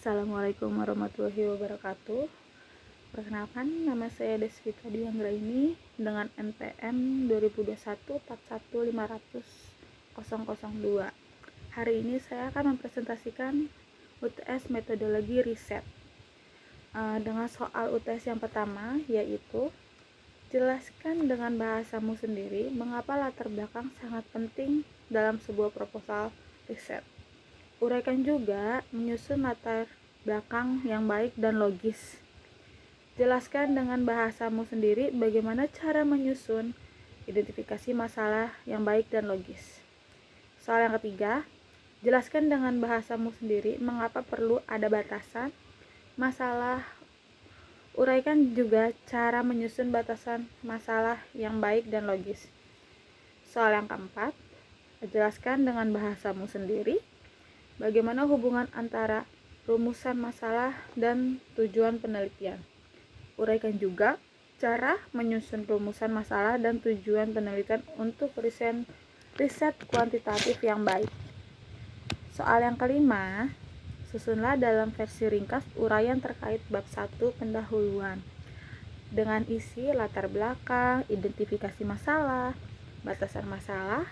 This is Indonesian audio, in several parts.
Assalamualaikum warahmatullahi wabarakatuh. Perkenalkan, nama saya Desvita Dianggraini dengan NPM 2021 4140002. Hari ini saya akan mempresentasikan UTS metodologi riset dengan soal UTS yang pertama, yaitu jelaskan dengan bahasamu sendiri mengapa latar belakang sangat penting dalam sebuah proposal riset. Uraikan juga menyusun latar belakang yang baik dan logis. Jelaskan dengan bahasamu sendiri bagaimana cara menyusun identifikasi masalah yang baik dan logis. Soal yang ketiga, jelaskan dengan bahasamu sendiri mengapa perlu ada batasan masalah. Uraikan juga cara menyusun batasan masalah yang baik dan logis. Soal yang keempat, jelaskan dengan bahasamu sendiri bagaimana hubungan antara rumusan masalah dan tujuan penelitian. Uraikan juga cara menyusun rumusan masalah dan tujuan penelitian untuk riset kuantitatif yang baik. Soal yang kelima, susunlah dalam versi ringkas uraian terkait bab 1 pendahuluan dengan isi latar belakang, identifikasi masalah, batasan masalah,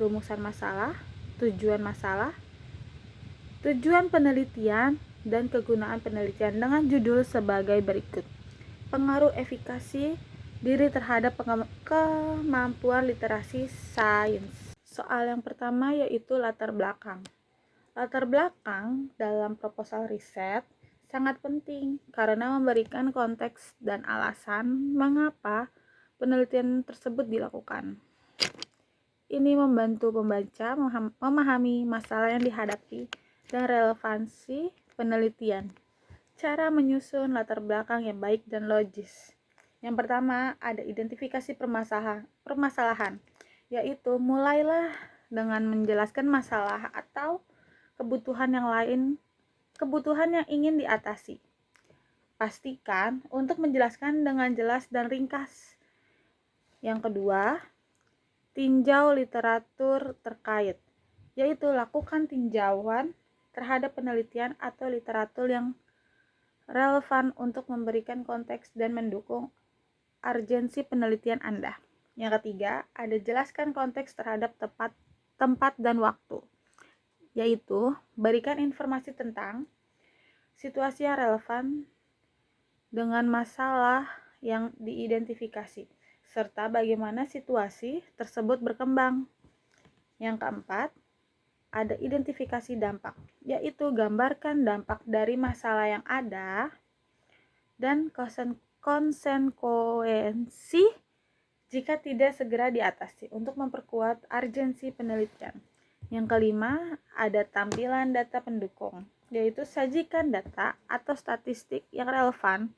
rumusan masalah, tujuan masalah, tujuan penelitian, dan kegunaan penelitian dengan judul sebagai berikut. Pengaruh efikasi diri terhadap kemampuan literasi sains. Soal yang pertama yaitu latar belakang. Latar belakang dalam proposal riset sangat penting karena memberikan konteks dan alasan mengapa penelitian tersebut dilakukan. Ini membantu pembaca memahami masalah yang dihadapi dan relevansi penelitian. Cara menyusun latar belakang yang baik dan logis. Yang pertama, ada identifikasi permasalahan, yaitu mulailah dengan menjelaskan masalah atau kebutuhan yang ingin diatasi. Pastikan untuk menjelaskan dengan jelas dan ringkas. Yang kedua, tinjau literatur terkait, yaitu lakukan tinjauan terhadap penelitian atau literatur yang relevan untuk memberikan konteks dan mendukung urgensi penelitian Anda. Yang ketiga, ada jelaskan konteks terhadap tempat dan waktu, yaitu berikan informasi tentang situasi yang relevan dengan masalah yang diidentifikasi, serta bagaimana situasi tersebut berkembang. Yang keempat, ada identifikasi dampak, yaitu gambarkan dampak dari masalah yang ada dan konsekuensi jika tidak segera diatasi untuk memperkuat urgensi penelitian. Yang kelima, ada tampilan data pendukung, yaitu sajikan data atau statistik yang relevan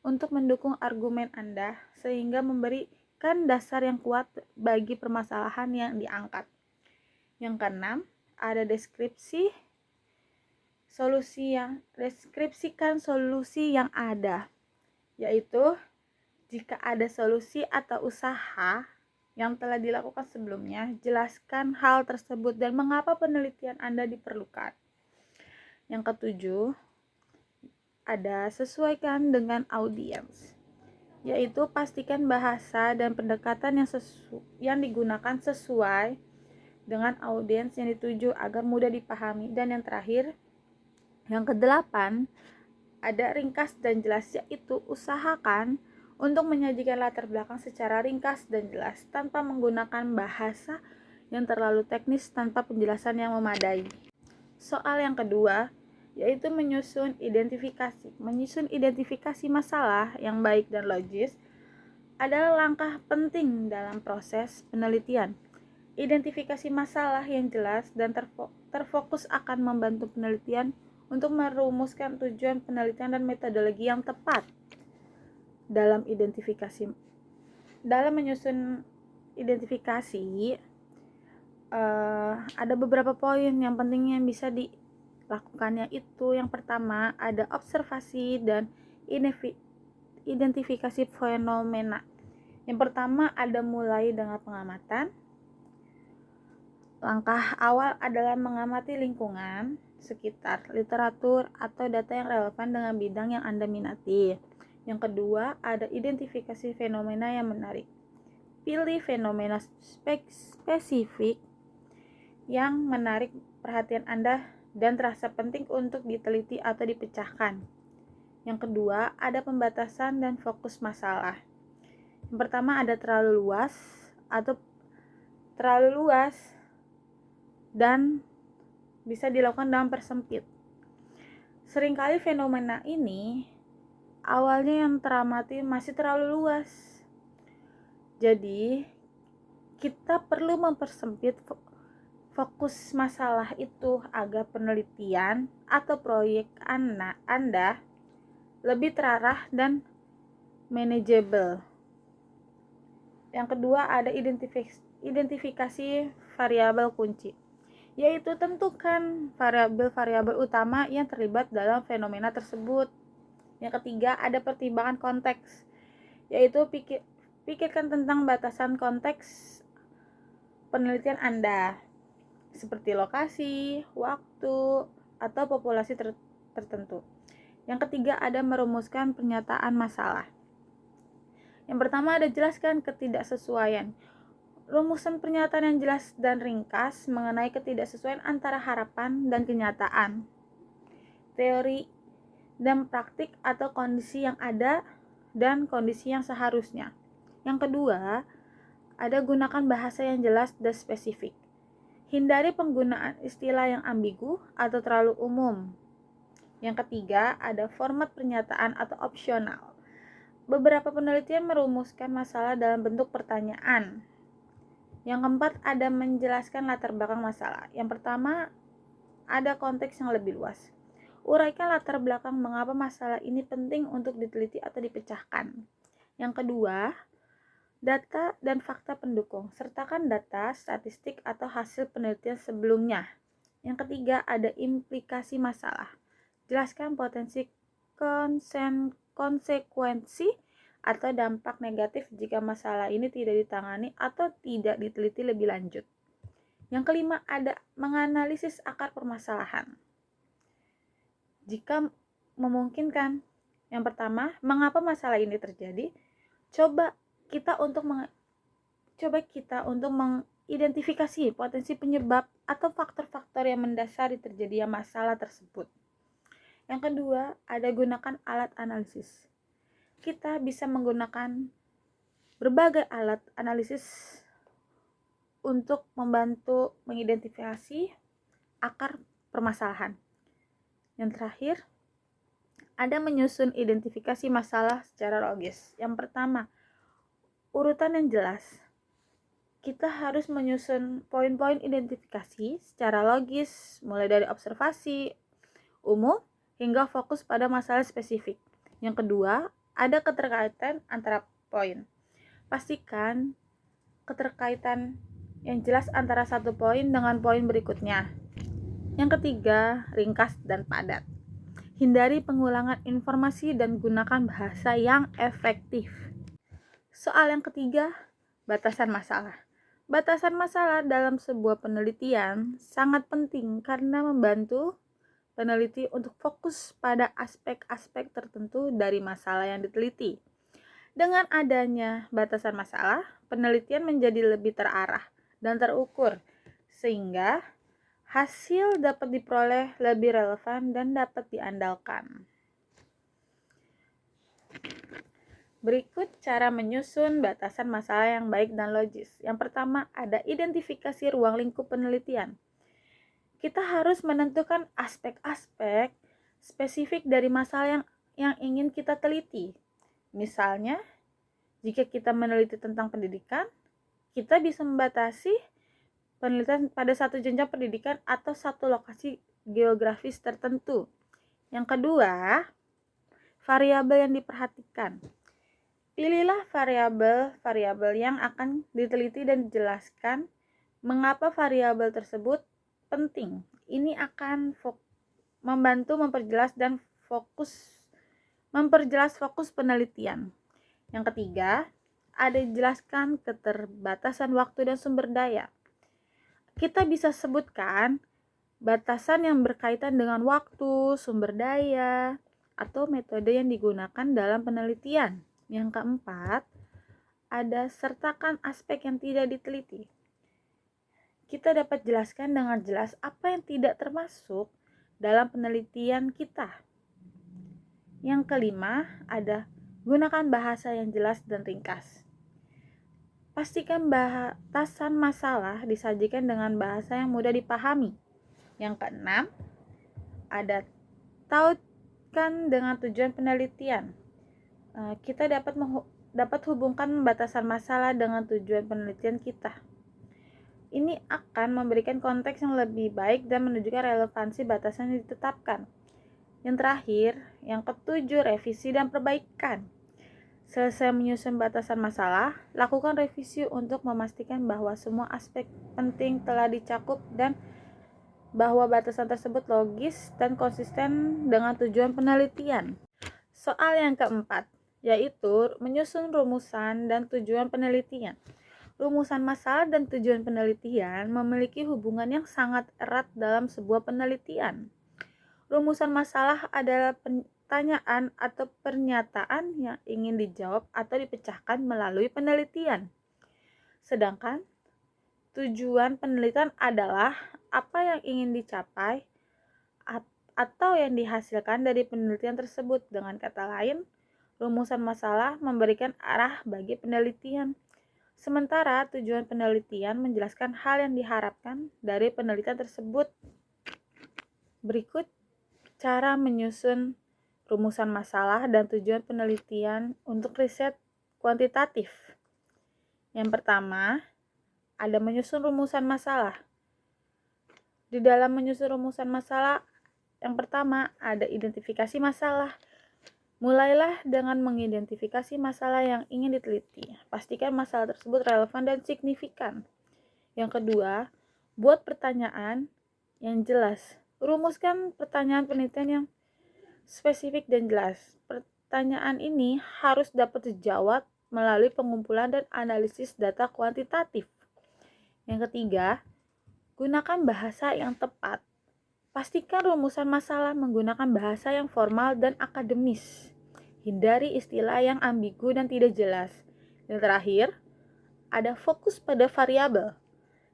untuk mendukung argumen Anda sehingga memberikan dasar yang kuat bagi permasalahan yang diangkat. Yang keenam, ada deskripsikan solusi yang ada, yaitu jika ada solusi atau usaha yang telah dilakukan sebelumnya, jelaskan hal tersebut dan mengapa penelitian Anda diperlukan. Yang ketujuh, ada sesuaikan dengan audiens, yaitu pastikan bahasa dan pendekatan yang digunakan sesuai dengan audiens yang dituju agar mudah dipahami. Dan yang terakhir, yang kedelapan, ada ringkas dan jelas, yaitu usahakan untuk menyajikan latar belakang secara ringkas dan jelas tanpa menggunakan bahasa yang terlalu teknis tanpa penjelasan yang memadai. Soal yang kedua yaitu menyusun identifikasi masalah yang baik dan logis adalah langkah penting dalam proses penelitian. Identifikasi masalah yang jelas dan terfokus akan membantu penelitian untuk merumuskan tujuan penelitian dan metodologi yang tepat. Dalam menyusun identifikasi, ada beberapa poin yang penting yang bisa dilakukan, yaitu yang pertama ada observasi dan identifikasi fenomena. Yang pertama ada mulai dengan pengamatan. Langkah awal adalah mengamati lingkungan sekitar, literatur, atau data yang relevan dengan bidang yang Anda minati. Yang kedua, ada identifikasi fenomena yang menarik. Pilih fenomena spesifik yang menarik perhatian Anda dan terasa penting untuk diteliti atau dipecahkan. Yang kedua, ada pembatasan dan fokus masalah. Yang pertama, ada terlalu luas dan bisa dilakukan dalam persempit. Seringkali fenomena ini awalnya yang teramati masih terlalu luas. Jadi, kita perlu mempersempit fokus masalah itu agar penelitian atau proyek Anda lebih terarah dan manageable. Yang kedua, ada identifikasi variabel kunci, yaitu tentukan variabel-variabel utama yang terlibat dalam fenomena tersebut. Yang ketiga, ada pertimbangan konteks, yaitu pikirkan tentang batasan konteks penelitian Anda, seperti lokasi, waktu, atau populasi tertentu. Yang ketiga, ada merumuskan pernyataan masalah. Yang pertama, ada jelaskan ketidaksesuaian. Rumusan pernyataan yang jelas dan ringkas mengenai ketidaksesuaian antara harapan dan kenyataan, teori dan praktik, atau kondisi yang ada dan kondisi yang seharusnya. Yang kedua, ada gunakan bahasa yang jelas dan spesifik. Hindari penggunaan istilah yang ambigu atau terlalu umum. Yang ketiga, ada format pernyataan atau opsional. Beberapa penelitian merumuskan masalah dalam bentuk pertanyaan. Yang keempat, ada menjelaskan latar belakang masalah. Yang pertama, ada konteks yang lebih luas. Uraikan latar belakang mengapa masalah ini penting untuk diteliti atau dipecahkan. Yang kedua, data dan fakta pendukung. Sertakan data, statistik, atau hasil penelitian sebelumnya. Yang ketiga, ada implikasi masalah. Jelaskan potensi konsekuensi atau dampak negatif jika masalah ini tidak ditangani atau tidak diteliti lebih lanjut. Yang kelima, ada menganalisis akar permasalahan. Jika memungkinkan. Yang pertama, mengapa masalah ini terjadi? Coba kita untuk mengidentifikasi potensi penyebab atau faktor-faktor yang mendasari terjadinya masalah tersebut. Yang kedua, ada gunakan alat analisis. Kita bisa menggunakan berbagai alat analisis untuk membantu mengidentifikasi akar permasalahan. Yang terakhir, ada menyusun identifikasi masalah secara logis. Yang pertama, urutan yang jelas. Kita harus menyusun poin-poin identifikasi secara logis, mulai dari observasi umum hingga fokus pada masalah spesifik. Yang kedua, ada keterkaitan antara poin. Pastikan keterkaitan yang jelas antara satu poin dengan poin berikutnya. Yang ketiga, ringkas dan padat. Hindari pengulangan informasi dan gunakan bahasa yang efektif. Soal yang ketiga, batasan masalah. Batasan masalah dalam sebuah penelitian sangat penting karena membantu peneliti untuk fokus pada aspek-aspek tertentu dari masalah yang diteliti. Dengan adanya batasan masalah, penelitian menjadi lebih terarah dan terukur, sehingga hasil dapat diperoleh lebih relevan dan dapat diandalkan. Berikut cara menyusun batasan masalah yang baik dan logis. Yang pertama, ada identifikasi ruang lingkup penelitian. Kita harus menentukan aspek-aspek spesifik dari masalah yang ingin kita teliti. Misalnya, jika kita meneliti tentang pendidikan, kita bisa membatasi penelitian pada satu jenjang pendidikan atau satu lokasi geografis tertentu. Yang kedua, variabel yang diperhatikan. Pilihlah variabel-variabel yang akan diteliti dan dijelaskan mengapa variabel tersebut penting. Ini akan membantu memperjelas fokus penelitian. Yang ketiga, ada jelaskan keterbatasan waktu dan sumber daya. Kita bisa sebutkan batasan yang berkaitan dengan waktu, sumber daya, atau metode yang digunakan dalam penelitian. Yang keempat, ada sertakan aspek yang tidak diteliti. Kita dapat jelaskan dengan jelas apa yang tidak termasuk dalam penelitian kita. Yang kelima, ada gunakan bahasa yang jelas dan ringkas. Pastikan batasan masalah disajikan dengan bahasa yang mudah dipahami. Yang keenam, ada tautkan dengan tujuan penelitian. Kita dapat hubungkan batasan masalah dengan tujuan penelitian kita. Ini akan memberikan konteks yang lebih baik dan menunjukkan relevansi batasan yang ditetapkan. Yang terakhir, yang ketujuh, revisi dan perbaikan. Selesai menyusun batasan masalah, lakukan revisi untuk memastikan bahwa semua aspek penting telah dicakup dan bahwa batasan tersebut logis dan konsisten dengan tujuan penelitian. Soal yang keempat, yaitu menyusun rumusan dan tujuan penelitian. Rumusan masalah dan tujuan penelitian memiliki hubungan yang sangat erat dalam sebuah penelitian. Rumusan masalah adalah pertanyaan atau pernyataan yang ingin dijawab atau dipecahkan melalui penelitian. Sedangkan tujuan penelitian adalah apa yang ingin dicapai atau yang dihasilkan dari penelitian tersebut. Dengan kata lain, rumusan masalah memberikan arah bagi penelitian. Sementara tujuan penelitian menjelaskan hal yang diharapkan dari penelitian tersebut. Berikut cara menyusun rumusan masalah dan tujuan penelitian untuk riset kuantitatif. Yang pertama, ada menyusun rumusan masalah. Di dalam menyusun rumusan masalah, yang pertama ada identifikasi masalah. Mulailah dengan mengidentifikasi masalah yang ingin diteliti. Pastikan masalah tersebut relevan dan signifikan. Yang kedua, buat pertanyaan yang jelas. Rumuskan pertanyaan penelitian yang spesifik dan jelas. Pertanyaan ini harus dapat dijawab melalui pengumpulan dan analisis data kuantitatif. Yang ketiga, gunakan bahasa yang tepat. Pastikan rumusan masalah menggunakan bahasa yang formal dan akademis. Hindari istilah yang ambigu dan tidak jelas. Yang terakhir, ada fokus pada variabel.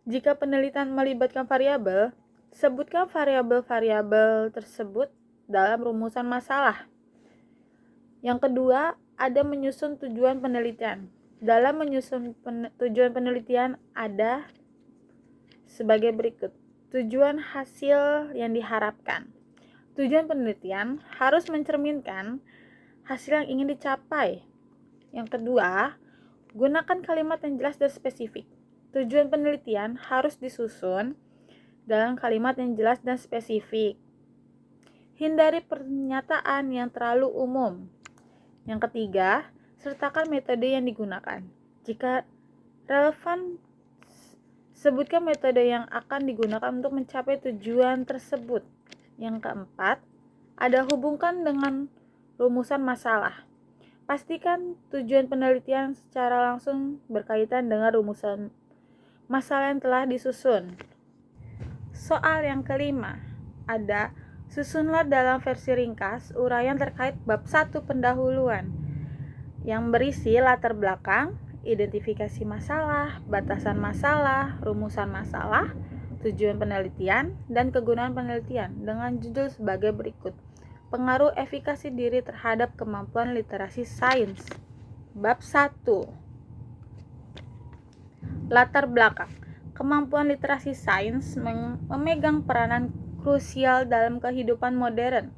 Jika penelitian melibatkan variabel, sebutkan variabel-variabel tersebut dalam rumusan masalah. Yang kedua, ada menyusun tujuan penelitian. Dalam menyusun tujuan penelitian ada sebagai berikut. Tujuan hasil yang diharapkan. Tujuan penelitian harus mencerminkan hasil yang ingin dicapai. Yang kedua, gunakan kalimat yang jelas dan spesifik. Tujuan penelitian harus disusun dalam kalimat yang jelas dan spesifik. Hindari pernyataan yang terlalu umum. Yang ketiga, sertakan metode yang digunakan. Jika relevan, sebutkan metode yang akan digunakan untuk mencapai tujuan tersebut. Yang keempat, ada hubungkan dengan rumusan masalah. Pastikan tujuan penelitian secara langsung berkaitan dengan rumusan masalah yang telah disusun. Soal yang kelima, ada susunlah dalam versi ringkas uraian terkait bab 1 pendahuluan yang berisi latar belakang, identifikasi masalah, batasan masalah, rumusan masalah, tujuan penelitian, dan kegunaan penelitian dengan judul sebagai berikut. Pengaruh efikasi diri terhadap kemampuan literasi sains. Bab 1. Latar belakang. Kemampuan literasi sains memegang peranan krusial dalam kehidupan modern.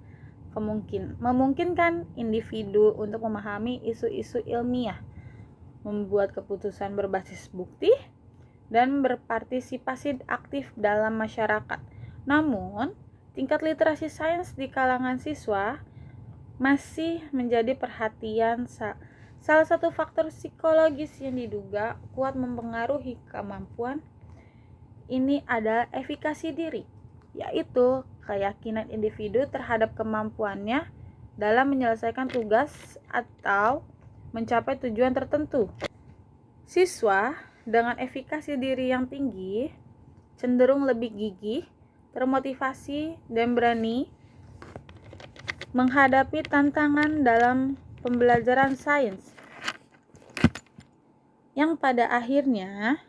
Memungkinkan individu untuk memahami isu-isu ilmiah, membuat keputusan berbasis bukti, dan berpartisipasi aktif dalam masyarakat. Namun, tingkat literasi sains di kalangan siswa masih menjadi perhatian. Salah satu faktor psikologis yang diduga kuat mempengaruhi kemampuan ini adalah efikasi diri, yaitu keyakinan individu terhadap kemampuannya dalam menyelesaikan tugas atau mencapai tujuan tertentu. Siswa dengan efikasi diri yang tinggi cenderung lebih gigih, termotivasi, dan berani menghadapi tantangan dalam pembelajaran sains, yang pada akhirnya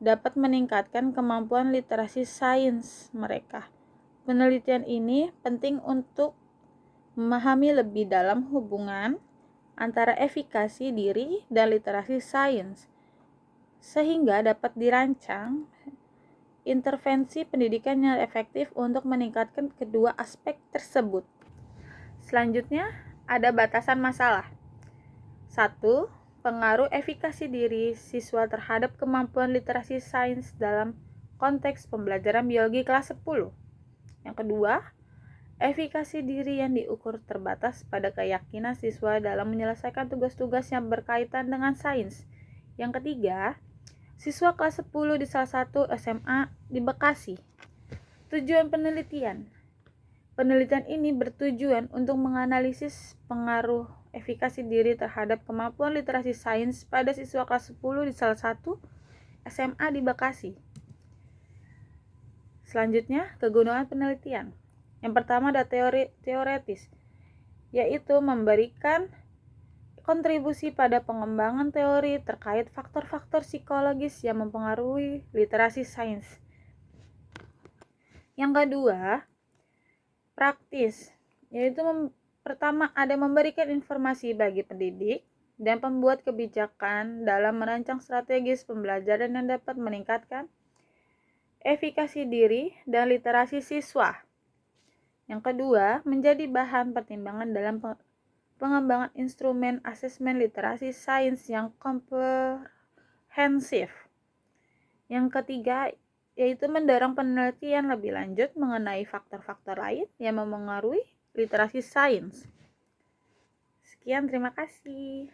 dapat meningkatkan kemampuan literasi sains mereka. Penelitian ini penting untuk memahami lebih dalam hubungan antara efikasi diri dan literasi sains, sehingga dapat dirancang intervensi pendidikan yang efektif untuk meningkatkan kedua aspek tersebut. Selanjutnya, ada batasan masalah. 1. Pengaruh efikasi diri siswa terhadap kemampuan literasi sains dalam konteks pembelajaran biologi kelas 10. Yang kedua, efikasi diri yang diukur terbatas pada keyakinan siswa dalam menyelesaikan tugas-tugas yang berkaitan dengan sains. Yang ketiga, siswa kelas 10 di salah satu SMA di Bekasi. Tujuan penelitian. Penelitian ini bertujuan untuk menganalisis pengaruh efikasi diri terhadap kemampuan literasi sains pada siswa kelas 10 di salah satu SMA di Bekasi. Selanjutnya, kegunaan penelitian. Yang pertama ada teoretis, yaitu memberikan kontribusi pada pengembangan teori terkait faktor-faktor psikologis yang mempengaruhi literasi sains. Yang kedua, praktis, yaitu pertama ada memberikan informasi bagi pendidik dan pembuat kebijakan dalam merancang strategis pembelajaran yang dapat meningkatkan efikasi diri dan literasi siswa. Yang kedua, menjadi bahan pertimbangan dalam pengembangan instrumen asesmen literasi sains yang komprehensif. Yang ketiga, yaitu mendorong penelitian lebih lanjut mengenai faktor-faktor lain yang memengaruhi literasi sains. Sekian, terima kasih.